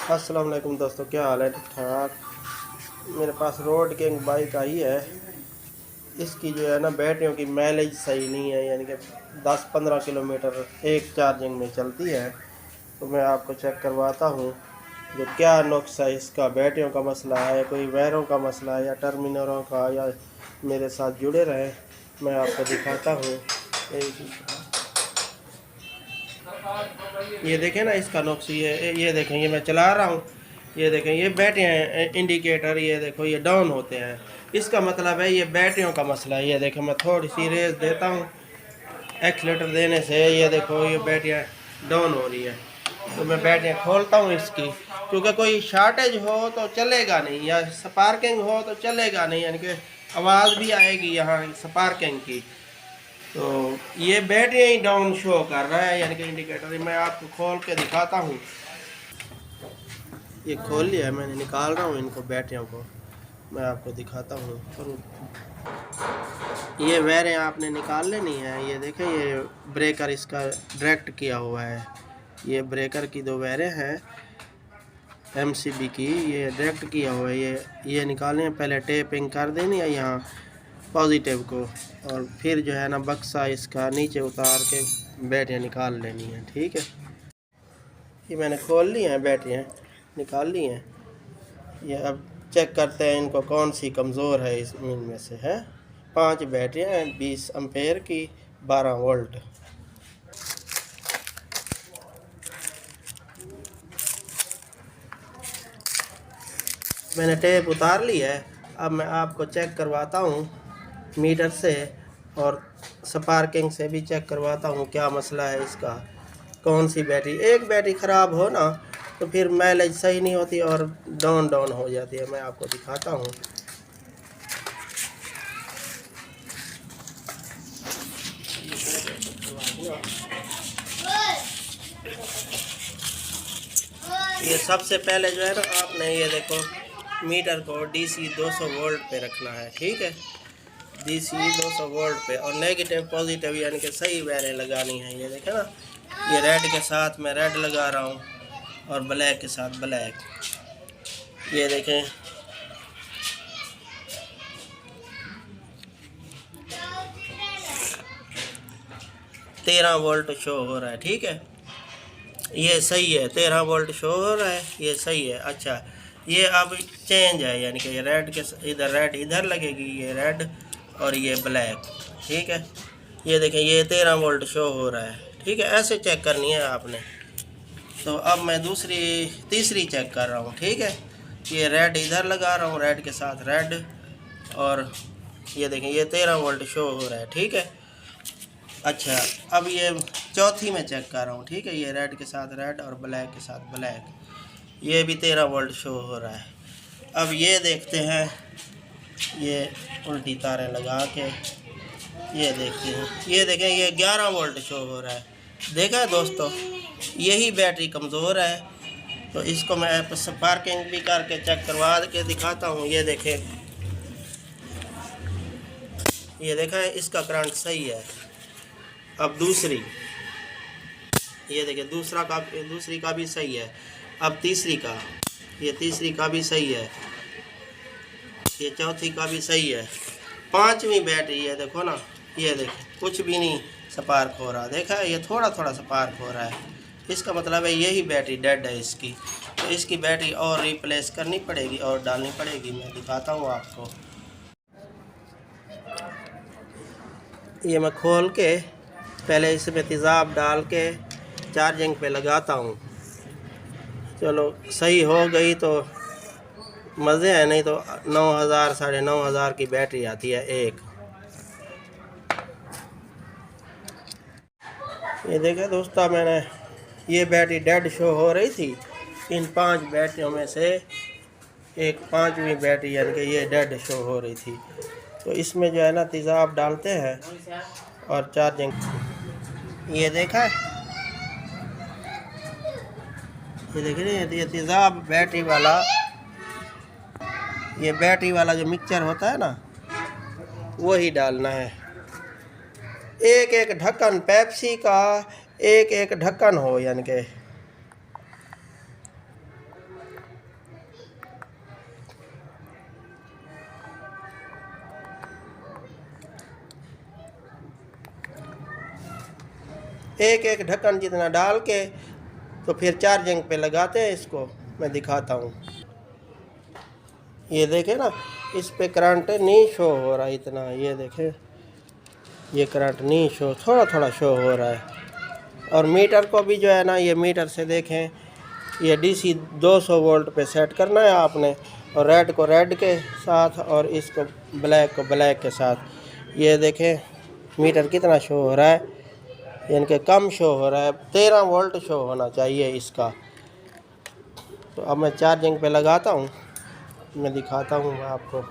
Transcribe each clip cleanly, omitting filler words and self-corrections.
अस्सलाम वालेकुम दोस्तों, क्या हाल है? ठीक ठाक। मेरे पास रोड किंग बाइक आई है। इसकी जो है ना बैटरियों की माइलेज सही नहीं है, यानी कि 10-15 किलोमीटर एक चार्जिंग में चलती है। तो मैं आपको चेक करवाता हूँ जो क्या नुक्स है इसका। बैटरियों का मसला है, कोई वायरों का मसला है, या टर्मिनलों का, या मेरे साथ जुड़े रहे, मैं आपको दिखाता हूँ। ये देखें ना इसका नुक्स, ये देखें, ये मैं चला रहा हूँ, ये देखें, ये बैटरियाँ इंडिकेटर, ये देखो ये डाउन होते हैं। इसका मतलब है ये बैटरियों का मसला है। ये देखें, मैं थोड़ी सी रेस देता हूँ एक्सीलेटर देने से, ये देखो ये बैटरियाँ डाउन हो रही है। तो मैं बैटरियाँ खोलता हूँ इसकी, क्योंकि कोई शॉर्टेज हो तो चलेगा नहीं, या स्पार्किंग हो तो चलेगा नहीं, यानी कि आवाज़ भी आएगी यहाँ स्पार्किंग की। तो ये बैटरी ही डाउन शो कर रहा है, यानी कि इंडिकेटर। मैं आपको खोल के दिखाता हूँ। ये खोल लिया है मैंने, निकाल रहा हूँ इनको, बैटरियों को मैं आपको दिखाता हूँ। ये वायरें आपने निकाल लेनी है। ये देखें, ये ब्रेकर इसका डायरेक्ट किया हुआ है। ये ब्रेकर की दो वायरें हैं एमसीबी की, ये डायरेक्ट किया हुआ है। ये निकालने हैं, पहले टेपिंग कर देनी है यहाँ पॉजिटिव को, और फिर जो है ना बक्सा इसका नीचे उतार के बैटरियाँ निकाल लेनी है। ठीक है, ये मैंने खोल ली हैं, बैटरियाँ निकाल ली हैं। ये अब चेक करते हैं इनको कौन सी कमज़ोर है इनमें से। है 5 बैटरियाँ हैं 20 एम्पेयर की, 12 वोल्ट। मैंने टेप उतार ली है। अब मैं आपको चेक करवाता हूँ मीटर से, और स्पार्किंग से भी चेक करवाता हूँ क्या मसला है इसका। कौन सी बैटरी, एक बैटरी ख़राब हो ना तो फिर माइलेज सही नहीं होती और डाउन हो जाती है। मैं आपको दिखाता हूँ। ये सबसे पहले जो है ना, आपने ये देखो मीटर को डीसी 200 वोल्ट पे रखना है। ठीक है, डीसी 200 वोल्ट पे, और नेगेटिव पॉजिटिव यानी कि सही वायरें लगानी है। ये देखें ना, ये रेड के साथ मैं रेड लगा रहा हूँ और ब्लैक के साथ ब्लैक। ये देखें, तेरह वोल्ट शो हो रहा है। ठीक है, ये सही है, 13 वोल्ट शो हो रहा है, ये सही है। अच्छा, ये अब चेंज है, यानी कि ये रेड के इधर रेड इधर लगेगी, ये रेड और ये ब्लैक। ठीक है, ये देखें, ये 13 वोल्ट शो हो रहा है। ठीक है, ऐसे चेक करनी है आपने। तो अब मैं तीसरी चेक कर रहा हूँ। ठीक है, ये रेड इधर लगा रहा हूँ, रेड के साथ रेड, और ये देखें ये 13 वोल्ट शो हो रहा है। ठीक है, अच्छा, अब ये चौथी में चेक कर रहा हूँ। ठीक है, ये रेड के साथ रेड और ब्लैक के साथ ब्लैक, ये भी 13 वोल्ट शो हो रहा है। अब ये देखते हैं, ये उल्टी तारें लगा के ये देखते हैं, ये देखें, ये 11 वोल्ट शो हो रहा है। देखा है दोस्तों, यही बैटरी कमज़ोर है। तो इसको मैं स्पार्किंग भी करके चेक करवा के दिखाता हूँ। ये देखें, ये देखा है, इसका करंट सही है। अब दूसरी, ये देखिए, दूसरी का भी सही है। अब तीसरी का, ये तीसरी का भी सही है, ये चौथी का भी सही है। पांचवी बैटरी है, देखो ना, ये देखिए कुछ भी नहीं स्पार्क हो रहा। देखा है, ये थोड़ा थोड़ा स्पार्क हो रहा है। इसका मतलब है यही बैटरी डेड है इसकी। तो इसकी बैटरी और रिप्लेस करनी पड़ेगी और डालनी पड़ेगी। मैं दिखाता हूँ आपको। ये मैं खोल के पहले इसमें तेज़ाब डाल के चार्जिंग पे लगाता हूँ। चलो सही हो गई तो मज़े हैं, नहीं तो 9,000 9,500 की बैटरी आती है एक। ये देखे दोस्तों, मैंने ये बैटरी डेड शो हो रही थी। इन 5 बैटरियों में से एक 5वीं बैटरी यानी कि ये डेड शो हो रही थी। तो इसमें जो है ना तेज़ाब डालते हैं और चार्जिंग। ये देखा है, ये देख रहे हैं, ये तेज़ाब बैटरी वाला, ये बैटरी वाला जो मिक्सचर होता है ना, वही डालना है। एक एक ढक्कन पेप्सी का, एक एक ढक्कन हो, यानी कि एक एक ढक्कन जितना डाल के तो फिर चार्जिंग पे लगाते हैं इसको। मैं दिखाता हूँ। ये देखें ना, इस पे करंट नहीं शो हो रहा इतना। ये देखें, ये करंट नहीं शो, थोड़ा थोड़ा शो हो रहा है। और मीटर को भी जो है ना, ये मीटर से देखें, ये डीसी 200 वोल्ट पे सेट करना है आपने, और रेड को रेड के साथ और इसको ब्लैक को ब्लैक के साथ। ये देखें मीटर कितना शो हो रहा है, यानी कि कम शो हो रहा है। 13 वोल्ट शो होना चाहिए इसका। तो अब मैं चार्जिंग पे लगाता हूँ, मैं दिखाता हूँ मैं आपको।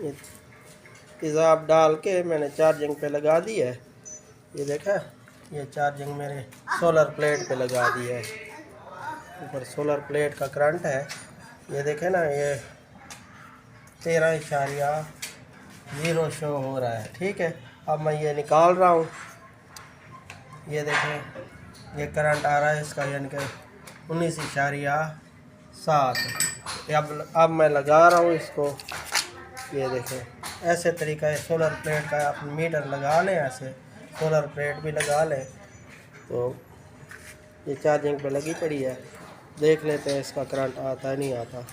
ये तेज़ाब डाल के मैंने चार्जिंग पे लगा दी है। ये देखा, ये चार्जिंग मेरे सोलर प्लेट पे लगा दी है। ऊपर सोलर प्लेट का करंट है। ये देखें ना, ये 13.0 शो हो रहा है। ठीक है, अब मैं ये निकाल रहा हूँ। ये देखें, ये करंट आ रहा है इसका, यानी कि 19.7। अब मैं लगा रहा हूँ इसको। ये देखें, ऐसे तरीका है सोलर प्लेट का। आप मीटर लगा लें, ऐसे सोलर प्लेट भी लगा लें। तो ये चार्जिंग पे लगी पड़ी है, देख लेते हैं इसका करंट आता है नहीं आता।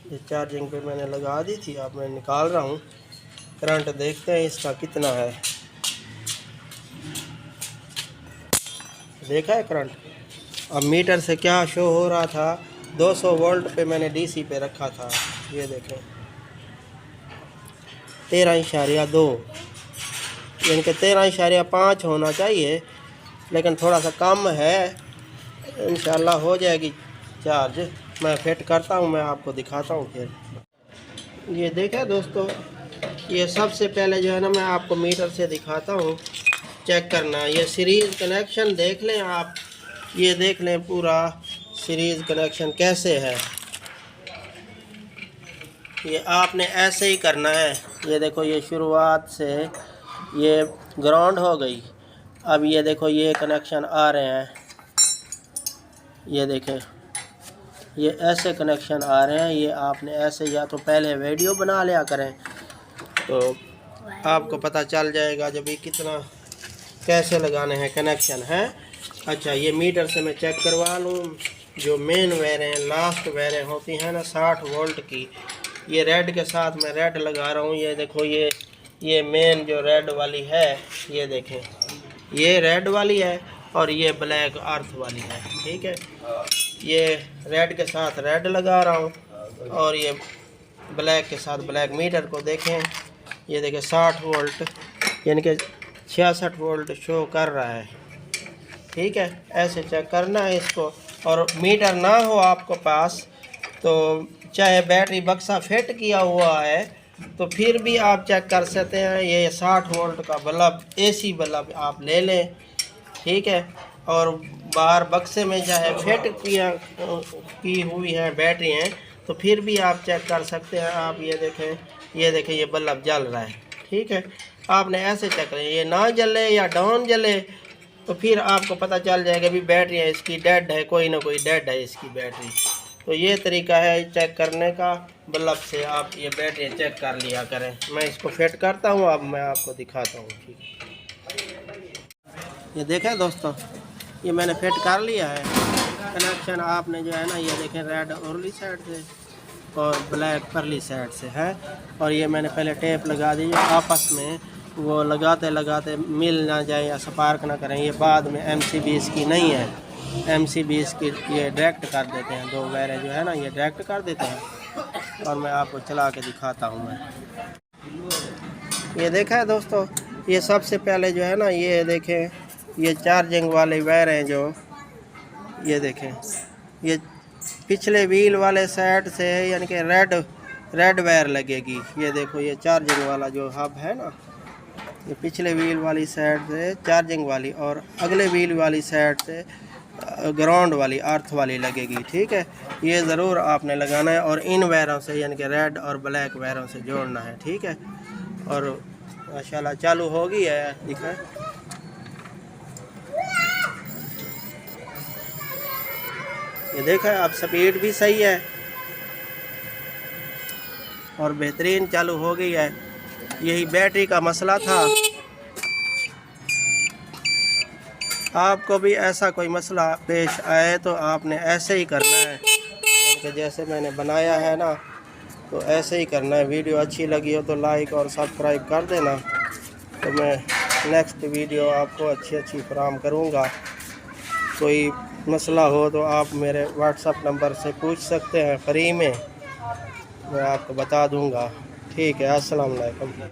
ये चार्जिंग पे मैंने लगा दी थी, अब मैं निकाल रहा हूँ। करंट देखते हैं इसका कितना है। देखा है करंट। अब मीटर से क्या शो हो रहा था, 200 वोल्ट पे मैंने डीसी पे रखा था। ये देखें 13.2, यानी कि 13.5 होना चाहिए, लेकिन थोड़ा सा कम है। इंशाल्लाह हो जाएगी चार्ज। मैं फिट करता हूँ, मैं आपको दिखाता हूँ फिर। ये देखें दोस्तों, ये सबसे पहले जो है ना, मैं आपको मीटर से दिखाता हूँ, चेक करना। ये सीरीज़ कनेक्शन देख लें आप, ये देख लें पूरा सीरीज़ कनेक्शन कैसे है। ये आपने ऐसे ही करना है। ये देखो, ये शुरुआत से ये ग्राउंड हो गई। अब ये देखो, ये कनेक्शन आ रहे हैं। ये देखें, ये ऐसे कनेक्शन आ रहे हैं। ये आपने ऐसे, या तो पहले वीडियो बना लिया करें तो आपको पता चल जाएगा जब ये कितना कैसे लगाने हैं कनेक्शन है। अच्छा, ये मीटर से मैं चेक करवा लूँ। जो मेन वायरें, लास्ट वायरें होती हैं ना 60 वोल्ट की, ये रेड के साथ मैं रेड लगा रहा हूँ। ये देखो, ये मेन जो रेड वाली है, ये देखें, ये रेड वाली है और ये ब्लैक अर्थ वाली है। ठीक है, ये रेड के साथ रेड लगा रहा हूँ और ये ब्लैक के साथ ब्लैक। मीटर को देखें, ये देखें 60 वोल्ट, यानी कि 66 वोल्ट शो कर रहा है। ठीक है, ऐसे चेक करना है इसको। और मीटर ना हो आपको पास तो चाहे बैटरी बक्सा फिट किया हुआ है तो फिर भी आप चेक कर सकते हैं। ये 60 वोल्ट का बल्ब, एसी बल्ब आप ले लें। ठीक है, और बाहर बक्से में चाहे फिट की हुई है बैटरी हैं तो फिर भी आप चेक कर सकते हैं। आप ये देखें, ये बल्ब जल रहा है। ठीक है, आपने ऐसे चेक करें। ये ना जले या डाउन जले तो फिर आपको पता चल जाएगा भी बैटरी है इसकी डेड है, कोई ना कोई डेड है इसकी बैटरी। तो ये तरीका है चेक करने का। बल्ब से आप ये बैटरी चेक कर लिया करें। मैं इसको फिट करता हूँ, अब मैं आपको दिखाता हूँ। ठीक है, ये देखें दोस्तों, ये मैंने फिट कर लिया है कनेक्शन। आपने जो है ना, ये देखें रेड औरली साइड से और ब्लैक परली साइड से है। और ये मैंने पहले टेप लगा दी, आपस में वो लगाते लगाते मिल ना जाए या स्पार्क ना करें। ये बाद में MCB इसकी नहीं है, MCB इसकी ये डायरेक्ट कर देते हैं। 2 वायरें जो है ना, ये डायरेक्ट कर देते हैं। और मैं आपको चला के दिखाता हूँ। मैं ये देखा है दोस्तों, ये सबसे पहले जो है ना, ये देखें, ये चार्जिंग वाले वायर हैं जो, ये देखें, ये पिछले व्हील वाले साइड से यानी कि रेड वायर लगेगी। ये देखो, ये चार्जिंग वाला जो हब है ना, ये पिछले व्हील वाली साइड से चार्जिंग वाली, और अगले व्हील वाली साइड से ग्राउंड वाली अर्थ वाली लगेगी। ठीक है, ये ज़रूर आपने लगाना है और इन वायरों से यानी कि रेड और ब्लैक वायरों से जोड़ना है। ठीक है, और माशाल्लाह चालू हो गई है। दिखा, ये देखा अब स्पीड भी सही है और बेहतरीन चालू हो गई है। यही बैटरी का मसला था। आपको भी ऐसा कोई मसला पेश आए तो आपने ऐसे ही करना है कि जैसे मैंने बनाया है ना, तो ऐसे ही करना है। वीडियो अच्छी लगी हो तो लाइक और सब्सक्राइब कर देना, तो मैं नेक्स्ट वीडियो आपको अच्छी फराहम करूँगा। कोई मसला हो तो आप मेरे व्हाट्सएप नंबर से पूछ सकते हैं, फ्री में मैं आपको बता दूँगा। ठीक है, अस्सलाम वालेकुम।